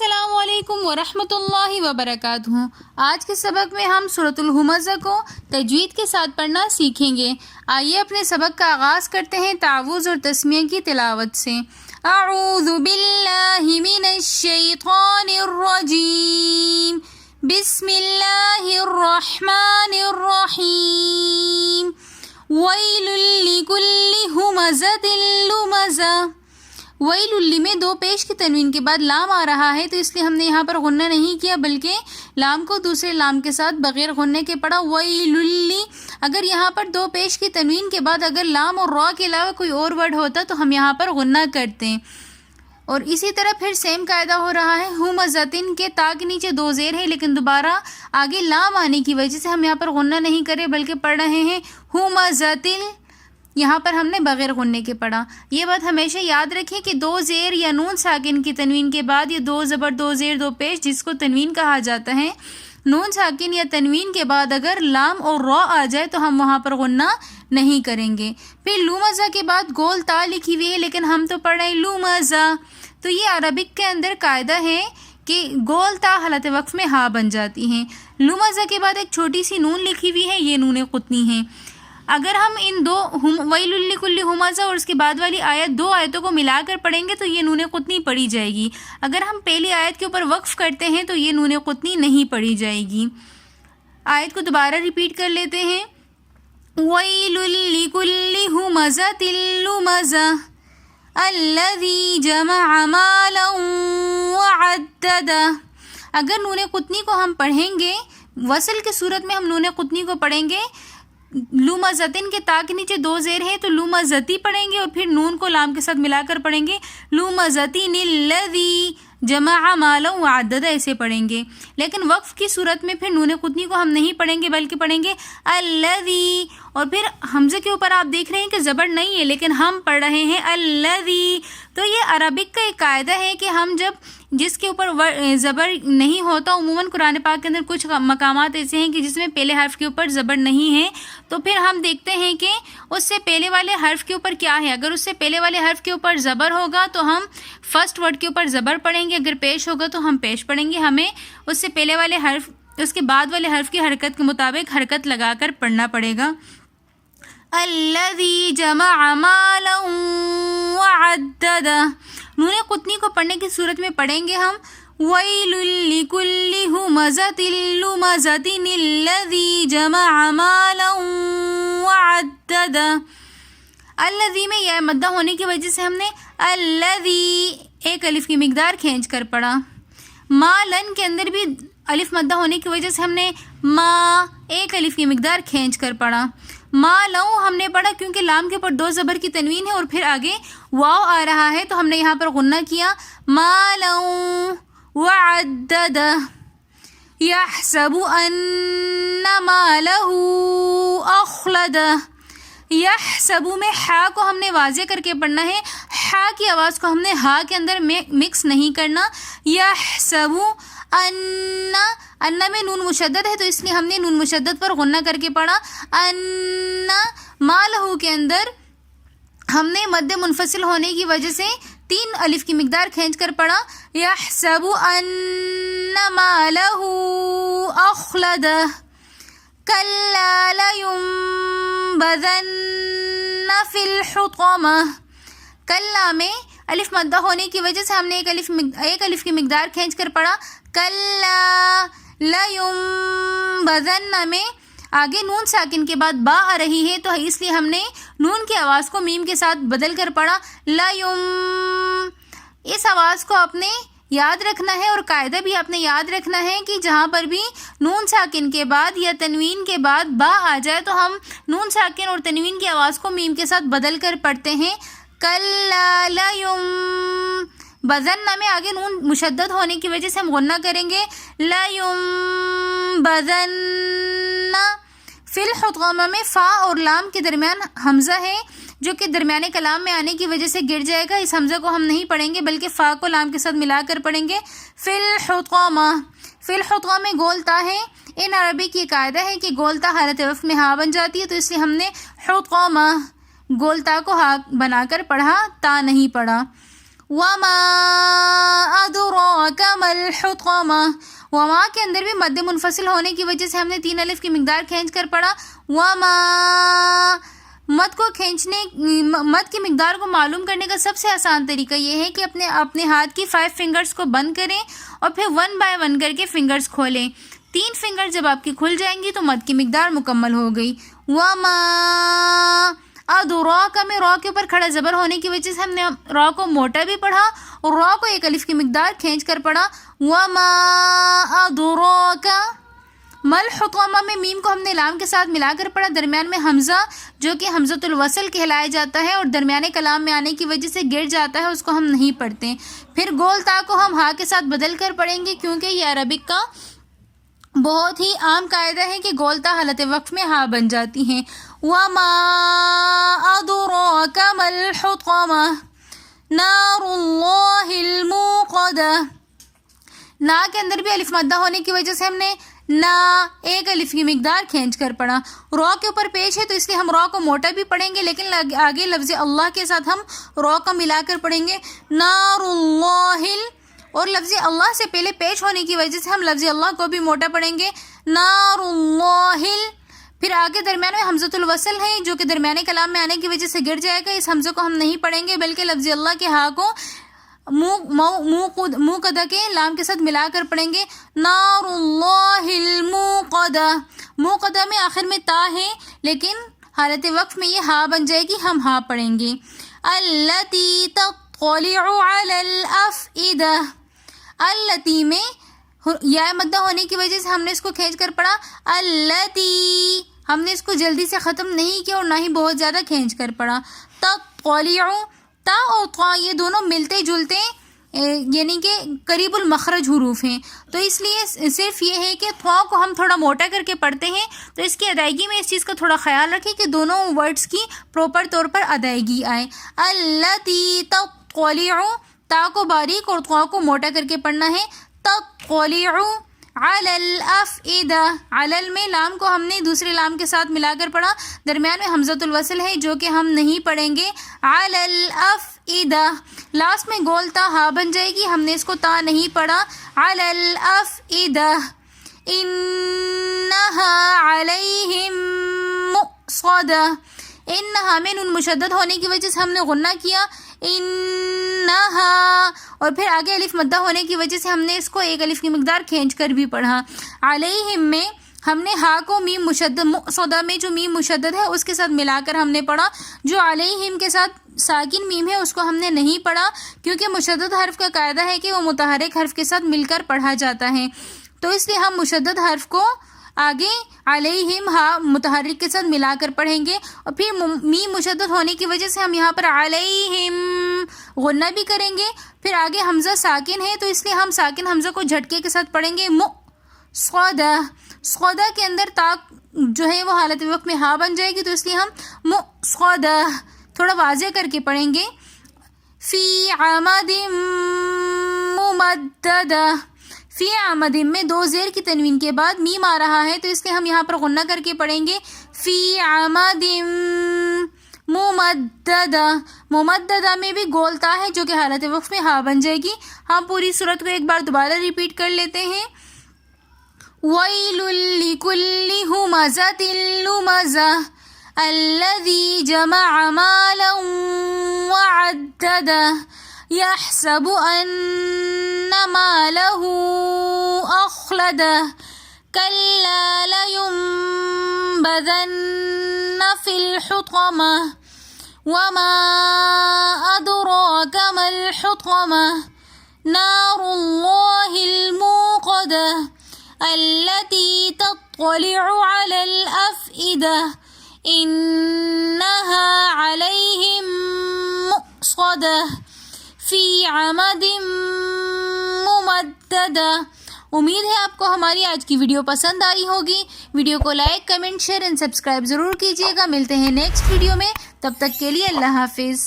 السلام علیکم ورحمۃ اللہ وبرکاتہ۔ آج کے سبق میں ہم سورۃ الہمزہ کو تجوید کے ساتھ پڑھنا سیکھیں گے۔ آئیے اپنے سبق کا آغاز کرتے ہیں تعوذ اور تسمیہ کی تلاوت سے۔ اعوذ باللہ من الشیطان الرجیم، بسم اللہ الرحمن الرحیم، ویل لکل ہمزۃ لمزہ۔ ویل میں دو پیش کی تنوین کے بعد لام آ رہا ہے، تو اس لیے ہم نے یہاں پر غنہ نہیں کیا، بلکہ لام کو دوسرے لام کے ساتھ بغیر غنہ کے پڑھا ویل۔ اگر یہاں پر دو پیش کی تنوین کے بعد اگر لام اور را کے علاوہ کوئی اور ورڈ ہوتا تو ہم یہاں پر غنہ کرتے ہیں۔ اور اسی طرح پھر سیم قاعدہ ہو رہا ہے ہمزتن کے تا کے نیچے دو زیر ہے، لیکن دوبارہ آگے لام آنے کی وجہ سے ہم یہاں پر غنہ نہیں کرے بلکہ پڑھ رہے ہیں ہمزتن۔ یہاں پر ہم نے بغیر غنے کے پڑھا۔ یہ بات ہمیشہ یاد رکھیں کہ دو زیر یا نون ساکن کی تنوین کے بعد یہ دو زبر دو زیر دو پیش جس کو تنوین کہا جاتا ہے، نون ساکن یا تنوین کے بعد اگر لام اور را آ جائے تو ہم وہاں پر غنہ نہیں کریں گے۔ پھر لومزہ کے بعد گول تا لکھی ہوئی ہے، لیکن ہم تو پڑھ رہے ہیں لومزہ، تو یہ عربک کے اندر قاعدہ ہے کہ گول تا حالت وقف میں ہا بن جاتی ہیں۔ لومزہ کے بعد ایک چھوٹی سی نون لکھی ہوئی ہے، یہ نون قطنی ہے۔ اگر ہم ان دو ویل لکل ہمزہ اور اس کے بعد والی آیت دو آیتوں کو ملا کر پڑھیں گے تو یہ نون قطنی پڑھی جائے گی۔ اگر ہم پہلی آیت کے اوپر وقف کرتے ہیں تو یہ نون قطنی نہیں پڑھی جائے گی۔ آیت کو دوبارہ ریپیٹ کر لیتے ہیں۔ ویل لکل ہمزۃ لمزہ الذی جمع مالا وعددہ۔ اگر نون قطنی کو ہم پڑھیں گے، وصل کی صورت میں ہم نون قطنی کو پڑھیں گے، لومزتن کے تا کے نیچے دو زیر ہے تو لومزتی پڑھیں گے، اور پھر نون کو لام کے ساتھ ملا کر پڑھیں گے لومزتن الذی جمع مالا وعددہ، ایسے پڑھیں گے۔ لیکن وقف کی صورت میں پھر نون قطنی کو ہم نہیں پڑھیں گے بلکہ پڑھیں گے الذی، اور پھر حمزے کے اوپر آپ دیکھ رہے ہیں کہ زبر نہیں ہے لیکن ہم پڑھ رہے ہیں الذی۔ تو یہ عربک کا ایک قاعدہ ہے کہ ہم جب جس کے اوپر زبر نہیں ہوتا، عموماً قرآن پاک کے اندر کچھ مقامات ایسے ہیں کہ جس میں پہلے حرف کے اوپر زبر نہیں ہے، تو پھر ہم دیکھتے ہیں کہ اس سے پہلے والے حرف کے اوپر کیا ہے۔ اگر اس سے پہلے والے حرف کے اوپر زبر ہوگا تو ہم فرسٹ ورڈ کے اوپر زبر پڑھیں گے، اگر پیش ہوگا تو ہم پیش پڑھیں گے۔ ہمیں اس سے پہلے والے حرف اس کے بعد والے حرف کی حرکت کے مطابق حرکت لگا کر پڑھنا پڑے گا۔ الذی جمع مالا وعددہ۔ نون قطنی کو پڑھنے کی صورت میں پڑھیں گے ہم ویل لکل ہمزۃ لمزہ الذی جمع مالا وعددہ۔ الذی میں یا مدہ ہونے کی وجہ سے ہم نے الذی ایک الف کی مقدار کھینچ کر پڑھا۔ مالن کے اندر بھی الف مدہ ہونے کی وجہ سے ہم نے ما ایک الف کی مقدار کھینچ کر پڑھا۔ مالو ہم نے پڑھا کیونکہ لام کے اوپر دو زبر کی تنوین ہے اور پھر آگے واو آ رہا ہے تو ہم نے یہاں پر غنہ کیا مالو وعددہ۔ یحسب ان مالہ اخلدہ۔ یحسب میں ہا کو ہم نے واضح کر کے پڑھنا ہے، ہا کی آواز کو ہم نے ہا کے اندر مکس نہیں کرنا۔ یحسب ان میں نون مشدد ہے تو اس لیے ہم نے نون مشدد پر غنہ کر کے پڑھا۔ ان مالہ کے اندر ہم نے مد منفصل ہونے کی وجہ سے تین الف کی مقدار کھینچ کر پڑھا یحسب ان مالہ اخلدہ۔ کلا لینبذن فی الحطمہ۔ کلا میں الف مدہ ہونے کی وجہ سے ہم نے ایک الف کی مقدار کھینچ کر پڑھا کلا لینبذن میں آگے نون ساکن کے بعد با آ رہی ہے تو اس لیے ہم نے نون کی آواز کو میم کے ساتھ بدل کر پڑھا اس آواز کو آپ نے یاد رکھنا ہے، اور قاعدہ بھی آپ نے یاد رکھنا ہے کہ جہاں پر بھی نون ساکن کے بعد یا تنوین کے بعد با آ جائے تو ہم نون ساکن اور تنوین کی آواز کو میم کے ساتھ بدل کر پڑھتے ہیں کلا لینبذن میں آگے نون مشدد ہونے کی وجہ سے ہم غنہ کریں گے لینبذن فی الحطمہ میں فا اور لام کے درمیان حمزہ ہے جو کہ درمیانے کلام میں آنے کی وجہ سے گر جائے گا، اس حمزہ کو ہم نہیں پڑھیں گے بلکہ فا کو لام کے ساتھ ملا کر پڑھیں گے فی الحطمہ۔ فی الحطمہ میں گول تا ہے، ان عربی کی قاعدہ ہے کہ گول تا حالت وقف میں ہا بن جاتی ہے، تو اس لیے ہم نے حطمہ گول تا کو ہا بنا کر پڑھا، تا نہیں پڑھا۔ وما ادراک ما الحطمہ. وما کے اندر بھی مد منفصل ہونے کی وجہ سے ہم نے 3 الف کی مقدار کھینچ کر پڑھا. وما مد کی مقدار کو معلوم کرنے کا سب سے آسان طریقہ یہ ہے کہ اپنے ہاتھ کی 5 فنگرز کو بند کریں اور پھر 1 بائی 1 کر کے فنگرز کھولیں. 3 فنگر جب آپ کی کھل جائیں گی تو مد کی مقدار مکمل ہو گئی. وما ادراک میں را کے اوپر کھڑا زبر ہونے کی وجہ سے ہم نے را کو موٹا بھی پڑھا اور را کو 1 الف کی مقدار کھینچ کر پڑھا. وما ادراک ما الحطمہ میں میم کو ہم نے لام کے ساتھ ملا کر پڑھا. درمیان میں حمزہ جو کہ حمزۃ الوصل کہلایا جاتا ہے اور درمیانے کلام میں آنے کی وجہ سے گر جاتا ہے, اس کو ہم نہیں پڑھتے. پھر گول تا کو ہم ہا کے ساتھ بدل کر پڑھیں گے کیونکہ یہ عربک کا بہت ہی عام قاعدہ ہے کہ گولتا حالت وقف میں ہا بن جاتی ہیں. وما ادراک ما الحطمہ نار اللہ الموقدہ. نا کے اندر بھی الف مدہ ہونے کی وجہ سے ہم نے نا 1 الف کی مقدار کھینچ کر پڑھا. را کے اوپر پیش ہے تو اس لیے ہم را کو موٹا بھی پڑھیں گے لیکن آگے لفظ اللہ کے ساتھ ہم را کو ملا کر پڑھیں گے. نار اللہ اور لفظ اللہ سے پہلے پیش ہونے کی وجہ سے ہم لفظ اللہ کو بھی موٹا پڑھیں گے. نار اللہ. پھر آگے درمیان میں حمزۃ الوصل ہے جو کہ درمیانے کلام میں آنے کی وجہ سے گر جائے گا. اس حمزے کو ہم نہیں پڑھیں گے بلکہ لفظ اللہ کے ہا کو منہ قدہ کے لام کے ساتھ ملا کر پڑھیں گے. نار اللہ الموقدہ. منہ قدہ میں آخر میں تا ہے لیکن حالت وقف میں یہ ہا بن جائے گی, ہم ہا پڑھیں گے. التی تطلع علی الافئدہ. التی میں یا مدہ ہونے کی وجہ سے ہم نے اس کو کھینچ کر پڑھا. التی ہم نے اس کو جلدی سے ختم نہیں کیا اور نہ ہی بہت زیادہ کھینچ کر پڑھا. تطلع تا اور طا یہ دونوں ملتے جلتے یعنی کہ قریب المخرج حروف ہیں تو اس لیے صرف یہ ہے کہ طا کو ہم تھوڑا موٹا کر کے پڑھتے ہیں. تو اس کی ادائیگی میں اس چیز کا تھوڑا خیال رکھیں کہ دونوں ورڈز کی پراپر طور پر ادائیگی آئے. التی تطلع تا کو باریک اور طا کو موٹا کر کے پڑھنا ہے. تطلع علی الافئدہ. علل میں لام کو ہم نے دوسرے لام کے ساتھ ملا کر پڑھا. درمیان میں حمزۃ الوصل ہے جو کہ ہم نہیں پڑھیں گے. علی الافئدہ. لاسٹ میں گول تا ہا بن جائے گی, ہم نے اس کو تا نہیں پڑھا. علی الافئدہ. انہا علیہم مؤصدہ. انہا میں نون مشدد ہونے کی وجہ سے ہم نے غنہ کیا. انہا اور پھر آگے الف مدہ ہونے کی وجہ سے ہم نے اس کو 1 الف کی مقدار کھینچ کر بھی پڑھا. علیہم میں ہم نے ہا کو میم مشدد مؤصدہ میں جو میم مشدد ہے اس کے ساتھ ملا کر ہم نے پڑھا. جو علیہم کے ساتھ ساکن میم ہے اس کو ہم نے نہیں پڑھا کیونکہ مشدد حرف کا قاعدہ ہے کہ وہ متحرک حرف کے ساتھ مل کر پڑھا جاتا ہے. تو اس لیے ہم مشدد حرف کو آگے علیہم ہا متحرک کے ساتھ ملا کر پڑھیں گے اور پھر میم مشدد ہونے کی وجہ سے ہم یہاں پر علیہم غنہ بھی کریں گے. پھر آگے حمزہ ساکن ہے تو اس لیے ہم ساکن حمزہ کو جھٹکے کے ساتھ پڑھیں گے. مؤصدہ. صدہ کے اندر تا جو ہے وہ حالت وقت میں ہا بن جائے گی تو اس لیے ہم مؤصدہ تھوڑا واضح کر کے پڑھیں گے. فی عمد ممددہ. فی عمد میں 2 زیر کی تنوین کے بعد میم آ رہا ہے تو اس لیے ہم یہاں پر غنہ کر کے پڑھیں گے. فی عمد ممددہ. ممددہ میں بھی گول تا ہے جو کہ حالت وقف میں ہا بن جائے گی. ہم پوری صورت کو ایک بار دوبارہ ریپیٹ کر لیتے ہیں. ویل لکل ہمزۃ لمزہ الذی جمع مالا وعددہ يحسب أن ماله أخلده كلا لينبذن في الحطمة وما أدراك ما الحطمة نار الله الموقدة التي تطلع على الأفئدة إنها عليهم مؤصدة فی عمد ممددہ. امید ہے آپ کو ہماری آج کی ویڈیو پسند آئی ہوگی. ویڈیو کو like, comment, share and subscribe ضرور کیجیے گا. ملتے ہیں نیکسٹ ویڈیو میں, تب تک کے لیے اللہ حافظ.